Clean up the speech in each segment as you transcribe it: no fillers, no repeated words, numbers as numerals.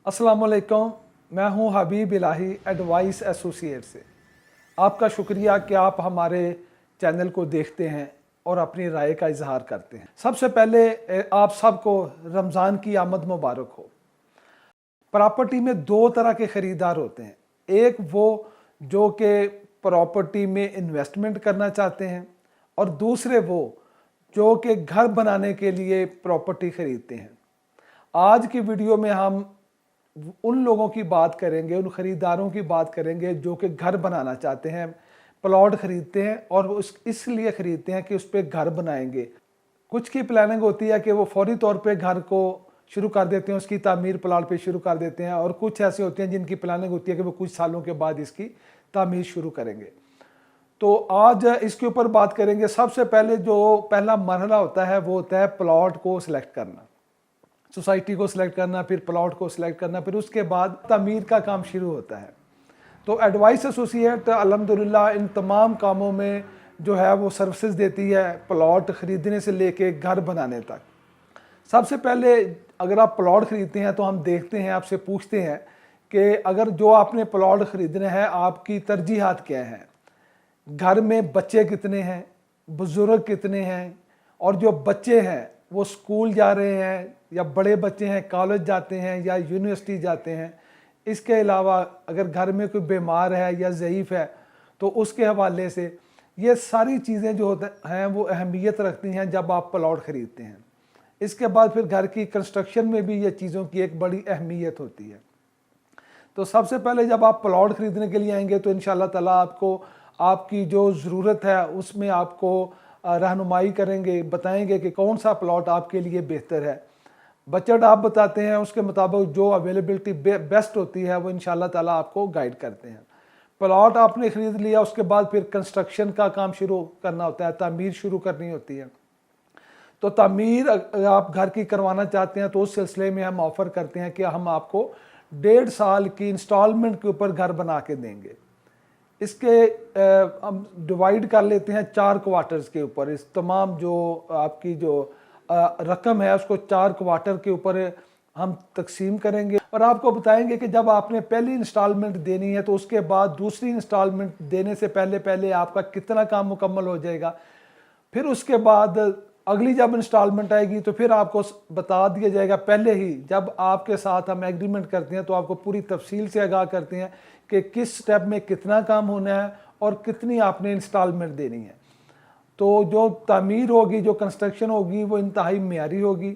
अस्सलामुअलैकुम, मैं हूं हबीब इलाही एडवाइस एसोसिएट से। आपका शुक्रिया कि आप हमारे चैनल को देखते हैं और अपनी राय का इजहार करते हैं। सबसे पहले आप सबको रमज़ान की आमद मुबारक हो। प्रॉपर्टी में दो तरह के ख़रीदार होते हैं, एक वो जो कि प्रॉपर्टी में इन्वेस्टमेंट करना चाहते हैं और दूसरे वो जो कि घर बनाने के लिए प्रॉपर्टी ख़रीदते हैं। आज की वीडियो में हम उन लोगों की बात करेंगे, उन ख़रीदारों की बात करेंगे जो कि घर बनाना चाहते हैं, प्लॉट ख़रीदते हैं और उस इसलिए ख़रीदते हैं कि उस पर घर बनाएंगे। कुछ की प्लानिंग होती है कि वो फौरी तौर पे घर को शुरू कर देते हैं, उसकी तामीर प्लॉट पे शुरू कर देते हैं, और कुछ ऐसे होते हैं जिनकी प्लानिंग होती है कि वो कुछ सालों के बाद इसकी तामीर शुरू करेंगे। तो आज इसके ऊपर बात करेंगे। सबसे पहले जो पहला मरहला होता है वो होता है प्लॉट को सिलेक्ट करना, सोसाइटी को सिलेक्ट करना, फिर प्लॉट को सिलेक्ट करना, फिर उसके बाद तामीर का काम शुरू होता है। तो एडवाइस एसोसिएट अल्हम्दुलिल्लाह इन तमाम कामों में जो है वो सर्विसेज देती है, प्लॉट ख़रीदने से लेके घर बनाने तक। सबसे पहले अगर आप प्लॉट ख़रीदते हैं तो हम देखते हैं, आपसे पूछते हैं कि अगर जो आपने प्लॉट ख़रीदने हैं आपकी तरजीहात क्या हैं, घर में बच्चे कितने हैं, बुज़ुर्ग कितने हैं, और जो बच्चे हैं वो स्कूल जा रहे हैं या बड़े बच्चे हैं कॉलेज जाते हैं या यूनिवर्सिटी जाते हैं। इसके अलावा अगर घर में कोई बीमार है या ज़ईफ़ है तो उसके हवाले से ये सारी चीज़ें जो होते हैं वो अहमियत रखती हैं जब आप प्लॉट ख़रीदते हैं। इसके बाद फिर घर की कंस्ट्रक्शन में भी ये चीज़ों की एक बड़ी अहमियत होती है। तो सबसे पहले जब आप प्लॉट ख़रीदने के लिए आएंगे तो इंशाअल्लाह ताला आपको आपकी जो ज़रूरत है उसमें आपको रहनुमाई करेंगे, बताएंगे कि कौन सा प्लॉट आपके लिए बेहतर है। बजट आप बताते हैं, उसके मुताबिक जो अवेलेबिलिटी बेस्ट होती है वो इंशाअल्लाह ताला आपको गाइड करते हैं। प्लॉट आपने ख़रीद लिया, उसके बाद फिर कंस्ट्रक्शन का काम शुरू करना होता है, तामीर शुरू करनी होती है। तो तामीर अगर आप घर की करवाना चाहते हैं तो उस सिलसिले में हम ऑफ़र करते हैं कि हम आपको 1.5 साल की इंस्टॉलमेंट के ऊपर घर बना के देंगे। इसके हम डिवाइड कर लेते हैं 4 क्वार्टर्स के ऊपर। इस तमाम जो आपकी जो रकम है उसको 4 क्वार्टर के ऊपर हम तकसीम करेंगे और आपको बताएंगे कि जब आपने पहली इंस्टॉलमेंट देनी है तो उसके बाद दूसरी इंस्टॉलमेंट देने से पहले पहले आपका कितना काम मुकम्मल हो जाएगा। फिर उसके बाद अगली जब इंस्टॉलमेंट आएगी तो फिर आपको बता दिया जाएगा पहले ही, जब आपके साथ हम एग्रीमेंट करते हैं तो आपको पूरी तफसील से आगाह करते हैं कि किस स्टेप में कितना काम होना है और कितनी आपने इंस्टॉलमेंट देनी है। तो जो तामीर होगी, जो कंस्ट्रक्शन होगी वो इंतहाई मेयारी होगी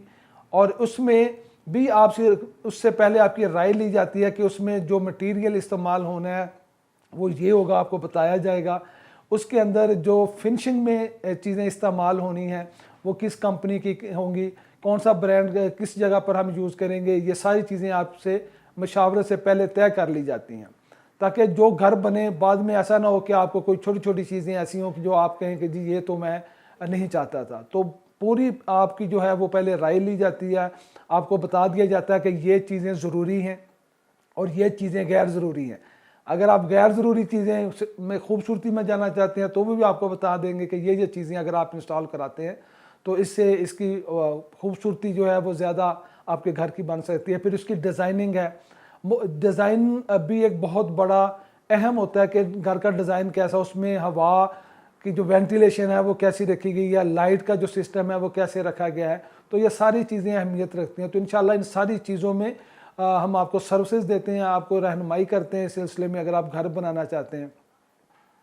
और उसमें भी आपसे उससे पहले आपकी राय ली जाती है कि उसमें जो मटेरियल इस्तेमाल होना है वो ये होगा, आपको बताया जाएगा। उसके अंदर जो फिनिशिंग में चीज़ें इस्तेमाल होनी हैं वो किस कंपनी की होंगी, कौन सा ब्रांड किस जगह पर हम यूज़ करेंगे, ये सारी चीज़ें आपसे मशावरत से पहले तय कर ली जाती हैं ताकि जो घर बने बाद में ऐसा ना हो कि आपको कोई छोटी छोटी चीज़ें ऐसी हों कि जो आप कहें कि जी ये तो मैं नहीं चाहता था। तो पूरी आपकी जो है वो पहले राय ली जाती है, आपको बता दिया जाता है कि ये चीज़ें ज़रूरी हैं और ये चीज़ें गैर ज़रूरी हैं। अगर आप गैर ज़रूरी चीज़ें में खूबसूरती में जाना चाहते हैं तो भी आपको बता देंगे कि ये चीज़ें अगर आप इंस्टॉल कराते हैं तो इससे इसकी खूबसूरती जो है वो ज़्यादा आपके घर की बन सकती है। फिर उसकी डिज़ाइनिंग है, डिज़ाइन भी एक बहुत बड़ा अहम होता है कि घर का डिज़ाइन कैसा, उसमें हवा की जो वेंटिलेशन है वो कैसी रखी गई है, लाइट का जो सिस्टम है वो कैसे रखा गया है। तो ये सारी चीज़ें अहमियत रखती हैं। तो इंशाल्लाह इन सारी चीज़ों में हम आपको सर्विसेज देते हैं, आपको रहनुमाई करते हैं इस सिलसिले में अगर आप घर बनाना चाहते हैं।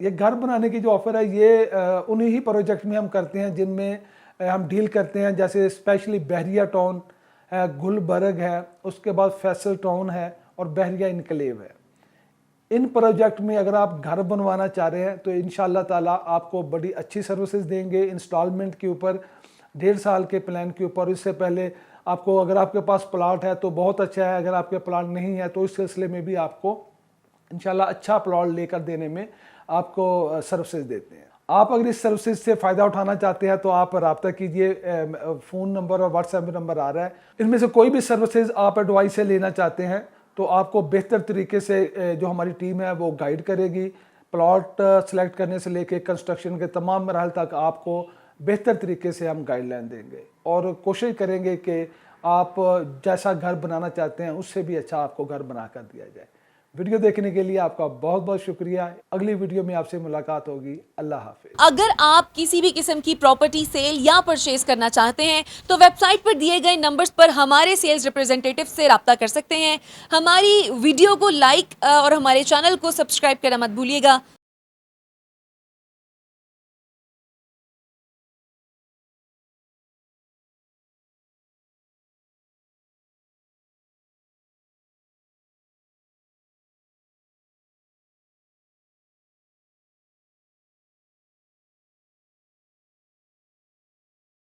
ये घर बनाने की जो ऑफ़र है ये उन्हीं ही प्रोजेक्ट में हम करते हैं जिनमें हम डील करते हैं, जैसे स्पेशली बहरिया टाउन है, गुलबर्ग है, उसके बाद फैसल टाउन है और बहरिया इनकलेव है। इन प्रोजेक्ट में अगर आप घर बनवाना चाह रहे हैं तो इंशाअल्लाह ताला आपको बड़ी अच्छी सर्विसेज देंगे इंस्टॉलमेंट के ऊपर, 1.5 साल के प्लान के ऊपर। इससे पहले आपको अगर आपके पास प्लॉट है तो बहुत अच्छा है, अगर आपके प्लॉट नहीं है तो इस सिलसिले में भी आपको इंशाल्लाह अच्छा प्लॉट लेकर देने में आपको सर्विसेज देते हैं। आप अगर इस सर्विसेज से फ़ायदा उठाना चाहते हैं तो आप रब्ता कीजिए, फ़ोन नंबर और व्हाट्सएप नंबर आ रहा है। इनमें से कोई भी सर्विसेज आप एडवाइस से लेना चाहते हैं तो आपको बेहतर तरीके से जो हमारी टीम है वो गाइड करेगी। प्लॉट सेलेक्ट करने से लेके कंस्ट्रक्शन के तमाम मरहल तक आपको बेहतर तरीके से हम गाइडलाइन देंगे और कोशिश करेंगे कि आप जैसा घर बनाना चाहते हैं उससे भी अच्छा आपको घर बना कर दिया जाए। वीडियो देखने के लिए आपका बहुत बहुत शुक्रिया। अगली वीडियो में आपसे मुलाकात होगी। अल्लाह हाफिज। अगर आप किसी भी किस्म की प्रॉपर्टी सेल या परचेज करना चाहते हैं तो वेबसाइट पर दिए गए नंबर्स पर हमारे सेल्स रिप्रेजेंटेटिव से रब्ता कर सकते हैं। हमारी वीडियो को लाइक और हमारे चैनल को सब्सक्राइब करना मत भूलिएगा।